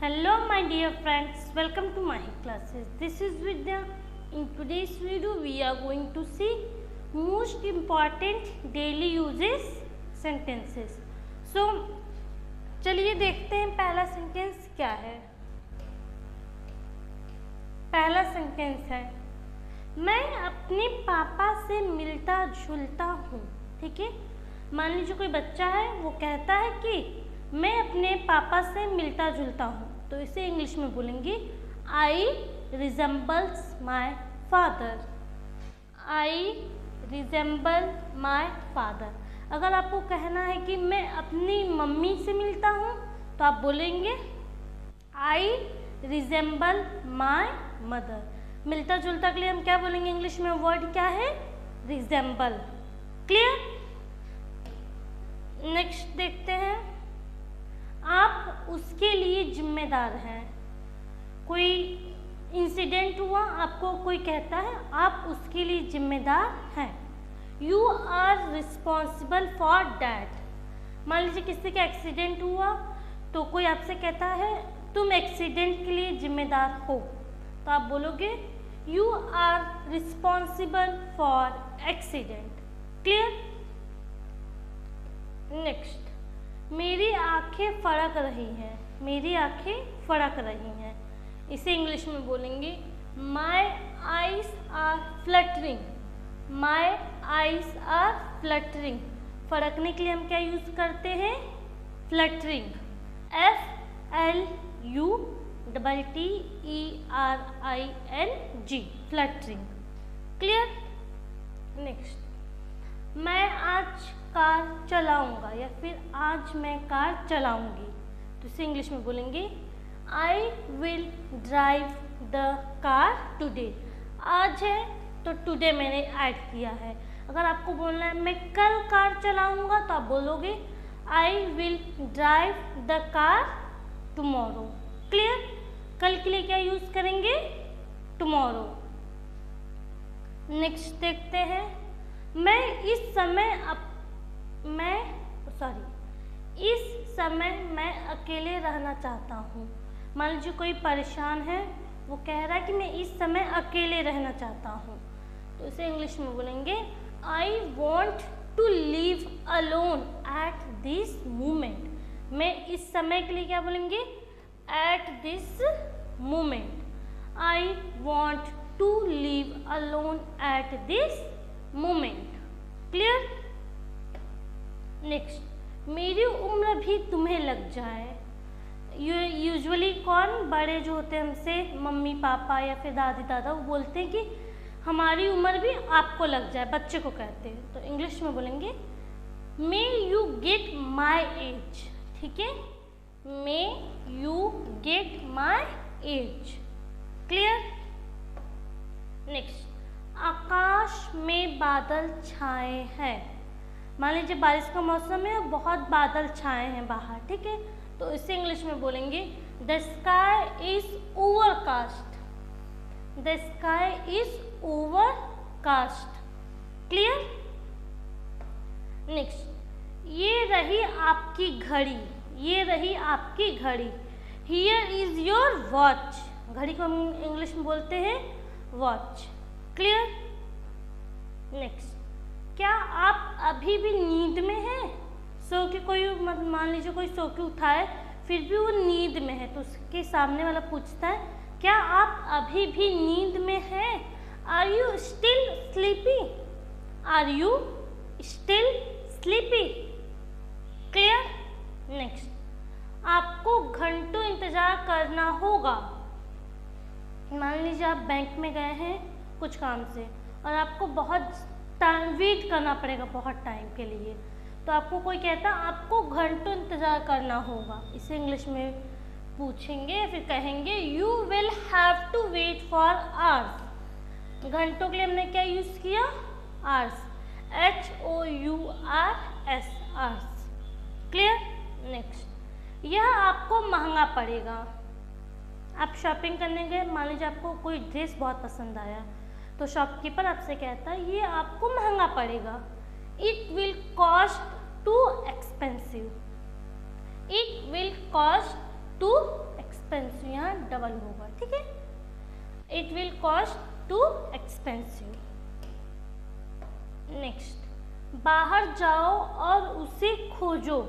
Hello my dear friends, welcome to my classes. This is Vidya. In today's video we are going to see most important daily uses sentences. So चलिए देखते हैं पहला sentence क्या है। पहला sentence है मैं अपने पापा से मिलता जुलता हूँ। ठीक है, मान लीजिए कोई बच्चा है वो कहता है कि मैं अपने पापा से मिलता जुलता हूँ, तो इसे इंग्लिश में बोलेंगे I resembles my father. I resemble my father. अगर आपको कहना है कि मैं अपनी मम्मी से मिलता हूँ तो आप बोलेंगे आई रिजेंबल माई मदर। मिलता जुलता के लिए हम क्या बोलेंगे इंग्लिश में? वर्ड क्या है? रिजेंबल। क्लियर? नेक्स्ट देखते हैं, आप उसके लिए जिम्मेदार हैं। कोई इंसिडेंट हुआ, आपको कोई कहता है आप उसके लिए जिम्मेदार हैं। You are responsible for that. मान लीजिए किसी का एक्सीडेंट हुआ तो कोई आपसे कहता है तुम एक्सीडेंट के लिए जिम्मेदार हो, तो आप बोलोगे you are responsible for accident. Clear? Next, मेरी आंखें फड़क रही हैं। मेरी आंखें फड़क रही हैं, इसे इंग्लिश में बोलेंगे my eyes are fluttering. My eyes are fluttering. फड़कने के लिए हम क्या यूज करते हैं? Fluttering. FLUTTERING। Fluttering. Clear? Next, मैं आज कार चलाऊंगा या फिर आज मैं कार चलाऊंगी, तो इसे इंग्लिश में बोलेंगे I will drive the car today. आज है तो टुडे मैंने ऐड किया है। अगर आपको बोलना है मैं कल कार चलाऊंगा तो आप बोलोगे I will drive the car tomorrow. Clear? कल के लिए क्या यूज करेंगे? टुमारो। नेक्स्ट देखते हैं, मैं इस समय मैं अकेले रहना चाहता हूँ। मान लीजिए कोई परेशान है, वो कह रहा है कि मैं इस समय अकेले रहना चाहता हूँ, तो इसे इंग्लिश में बोलेंगे I want to live alone at this moment. मैं इस समय के लिए क्या बोलेंगे? At this moment. I want to live alone at this moment. Clear? Next, मेरी उम्र भी तुम्हें लग जाए। यूजुअली कौन बड़े जो होते हैं हमसे, मम्मी पापा या फिर दादी दादा, वो बोलते हैं कि हमारी उम्र भी आपको लग जाए, बच्चे को कहते हैं, तो इंग्लिश में बोलेंगे may you get my age. ठीक है, may you get my age. Clear? Next, आकाश में बादल छाए हैं। मान लीजिए बारिश का मौसम है और बहुत बादल छाए हैं बाहर। ठीक है, तो इसे इंग्लिश में बोलेंगे the sky is overcast. The sky is overcast. Clear? Next, ये रही आपकी घड़ी। ये रही आपकी घड़ी। Here is your watch. घड़ी को हम इंग्लिश में बोलते हैं वॉच। क्लियर? नेक्स्ट, क्या आप अभी भी नींद में हैं? सो के कोई मान लीजिए कोई सो के उठा है फिर भी वो नींद में है, तो उसके सामने वाला पूछता है क्या आप अभी भी नींद में हैं? Are you still sleepy? Are you still sleepy? Clear? Next, आपको घंटों इंतजार करना होगा। मान लीजिए आप बैंक में गए हैं कुछ काम से और आपको बहुत टाइम वेट करना पड़ेगा, बहुत टाइम के लिए, तो आपको कोई कहता है आपको घंटों इंतज़ार करना होगा, इसे इंग्लिश में पूछेंगे या फिर कहेंगे you will have to wait for hours. घंटों के लिए हमने क्या यूज़ किया? Hours. HOURS, hours. Clear? Next, यह आपको महंगा पड़ेगा। आप शॉपिंग करने गए, मान लीजिए आपको कोई ड्रेस बहुत पसंद आया, तो शॉपकीपर आपसे कहता है ये आपको महंगा पड़ेगा। It will cost too expensive. It will cost too expensive, यहाँ डबल होगा, ठीक है। It will cost too expensive. Next, बाहर जाओ और उसे खोजो।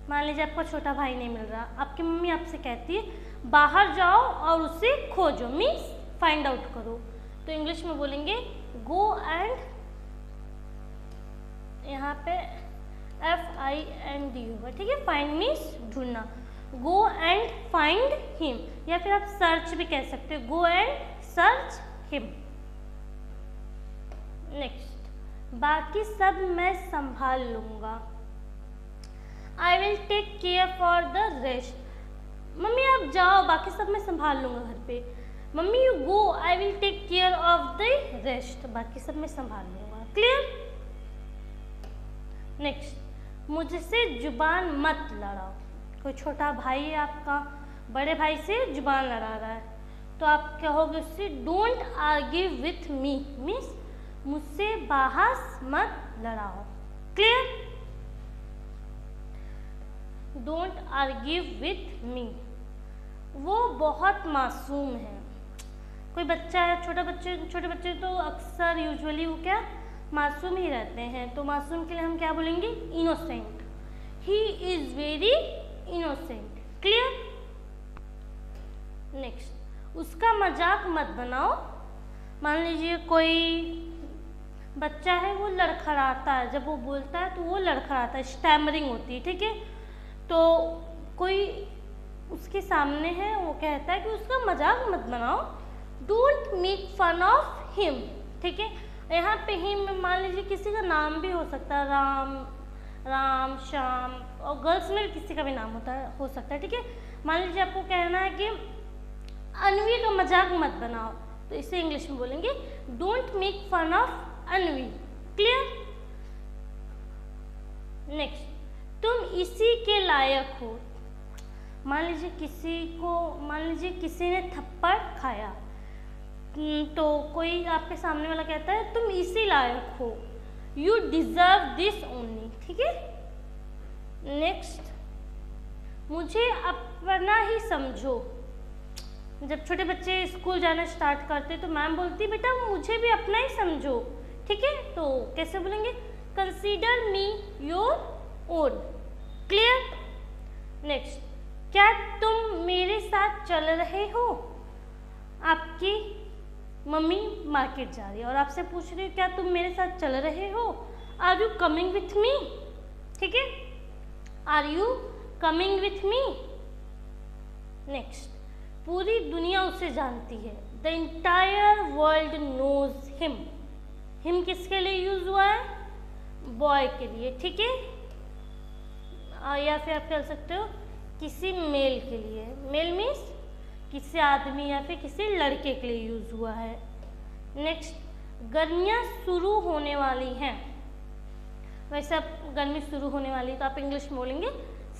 मान लीजिए आपका छोटा भाई नहीं मिल रहा, आपकी मम्मी आपसे कहती है बाहर जाओ और उसे खोजो, मीन्स फाइंड आउट करो। तो इंग्लिश में बोलेंगे गो एंड, यहाँ पे FIND होगा, ठीक है। फाइंड मीन्स ढूंढना, गो एंड फाइंड हिम, या फिर आप सर्च भी कह सकते हो, go and search him. Next, बाकी सब मैं संभाल लूंगा। I will take care for the rest. Mummy आप जाओ, बाकी सब मैं संभाल लूंगा घर पे। Mummy you go, I will take care of the rest, बाकी सब मैं संभाल लूंगा। क्लियर। नेक्स्ट, मुझसे जुबान मत लड़ाओ। कोई छोटा भाई है आपका, बड़े भाई से जुबान लड़ा रहा है, तो आप कहोगे उससे don't argue with me, means मुझसे बहस मत लड़ाओ। Clear. Don't argue with me. वो बहुत मासूम है। कोई बच्चा है, छोटे बच्चे तो अक्सर यूजुअली वो क्या मासूम ही रहते हैं, तो मासूम के लिए हम क्या बोलेंगे, innocent. He is very innocent. Clear. Next, उसका मजाक मत बनाओ। मान लीजिए कोई बच्चा है, वो लड़खड़ाता है, जब वो बोलता है तो वो लड़खड़ाता है, स्टैमरिंग होती है, ठीक है। तो कोई उसके सामने है, वो कहता है कि उसका मजाक मत बनाओ, don't make fun of him, ठीक है। यहाँ पे हिम मान लीजिए किसी का नाम भी हो सकता है, राम, श्याम, और गर्ल्स में भी किसी का भी नाम हो सकता है, ठीक है। मान लीजिए आपको कहना है कि अन्वी का मजाक मत बनाओ, तो इसे इंग्लिश में बोलेंगे don't make fun of Anvi. Clear. Next, तुम इसी के लायक हो। मान लीजिए किसी ने थप्पड़ खाया, तो कोई आपके सामने वाला कहता है तुम इसी लायक हो, यू डिजर्व दिस ओनली, ठीक है। नेक्स्ट, मुझे अपना ही समझो। जब छोटे बच्चे स्कूल जाना स्टार्ट करते तो मैम बोलती बेटा मुझे भी अपना ही समझो, ठीक है। तो कैसे बोलेंगे, consider me your own. Clear. Next, क्या तुम मेरे साथ चल रहे हो। आपकी मम्मी मार्केट जा रही है और आपसे पूछ रही है क्या तुम मेरे साथ चल रहे हो, are you coming with me, ठीक है। Are you coming with me. Next, पूरी दुनिया उसे जानती है, the entire world knows him. Him किसके लिए यूज हुआ है, बॉय के लिए, ठीक है। या फिर आप कह सकते हो किसी मेल के लिए, मेल मीन्स किसी आदमी या फिर किसी लड़के के लिए यूज हुआ है। नेक्स्ट, गर्मियाँ शुरू होने वाली हैं। वैसे अब गर्मी शुरू होने वाली तो आप इंग्लिश में बोलेंगे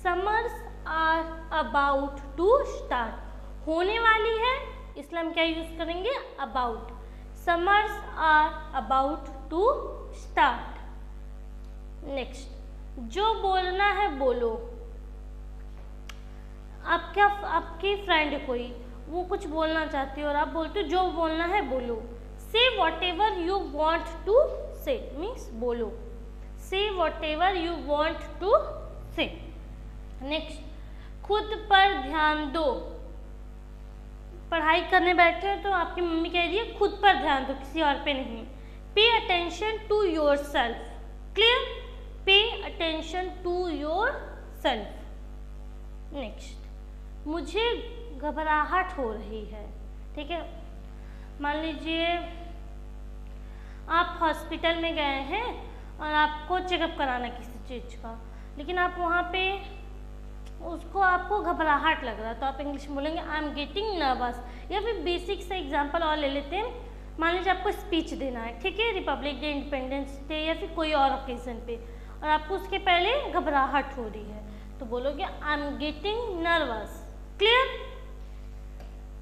summers are about to start. होने वाली है इसलिए हम क्या यूज करेंगे, about. Summers are about to start. Next, जो बोलना है बोलो। आपकी फ्रेंड है कोई, वो कुछ बोलना चाहती है और आप बोलते हो जो बोलना है बोलो। Say whatever you want to say, means बोलो। Say whatever you want to say. Next, खुद पर ध्यान दो। पढ़ाई करने बैठे हो तो आपकी मम्मी कह रही है खुद पर ध्यान दो, किसी और पे नहीं। Pay attention to yourself. Clear. Pay attention to yourself. Next, मुझे घबराहट हो रही है, ठीक है। मान लीजिए आप हॉस्पिटल में गए हैं और आपको चेकअप कराना किसी चीज़ का, लेकिन आप वहाँ पे आपको घबराहट लग रहा है तो आप इंग्लिश में बोलेंगे आई एम गेटिंग नर्वस। या फिर बेसिक से एग्जांपल और ले लेते हैं। मान लीजिए आपको स्पीच देना है, ठीक है, रिपब्लिक डे, इंडिपेंडेंस डे या फिर कोई और ओकेजन पे, और आपको उसके पहले घबराहट हो रही है तो बोलोगे I am getting nervous. Clear.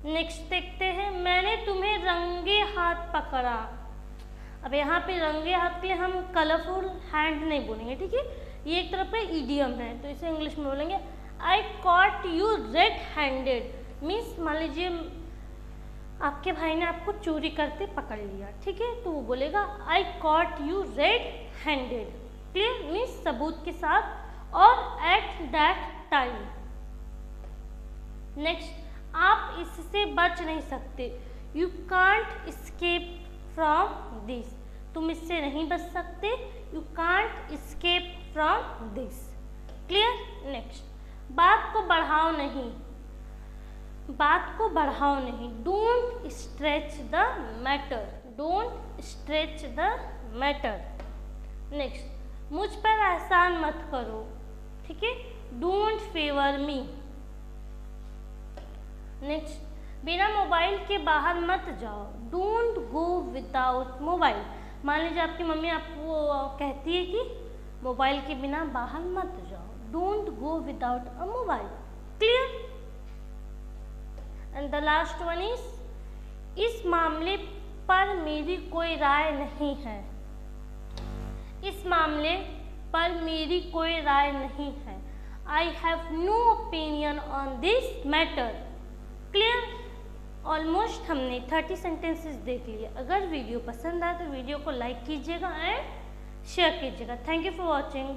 Next देखते हैं, मैंने तुम्हें रंगे हाथ पकड़ा। अब यहाँ पे रंगे हाथ के लिए हम कलरफुल हैंड नहीं बोलेंगे, ठीक है, ये एक तरफ का इडियम है तो इसे इंग्लिश में बोलेंगे आई cot you read handed means मान लीजिए आपके भाई ने आपको चोरी करते पकड़ लिया, ठीक है, तो वो बोलेगा आई cot you read handed. Clear, means सबूत के साथ और एट दैट टाइम। नेक्स्ट, आप इससे बच नहीं सकते, you can't escape from this, तुम इससे नहीं बच सकते, you can't escape from this. Clear. Next, बात को बढ़ाओ नहीं, बात को बढ़ाओ नहीं, don't stretch the matter, don't stretch the matter. Next, मुझ पर एहसान मत करो, ठीक है, डोंट फेवर मी। नेक्स्ट, बिना मोबाइल के बाहर मत जाओ, डोंट गो विदाउट मोबाइल। मान लीजिए आपकी मम्मी आपको कहती है कि मोबाइल के बिना बाहर मत जाओ, don't go without a mobile. Clear. And the last one is, इस मामले पर मेरी कोई राय नहीं है, इस मामले पर मेरी कोई राय नहीं है, I have no opinion on this matter. Clear. Almost हमने 30 सेंटेंसेस देख लिए। अगर वीडियो पसंद आए तो वीडियो को लाइक कीजिएगा एंड शेयर कीजिएगा। Thank you for watching.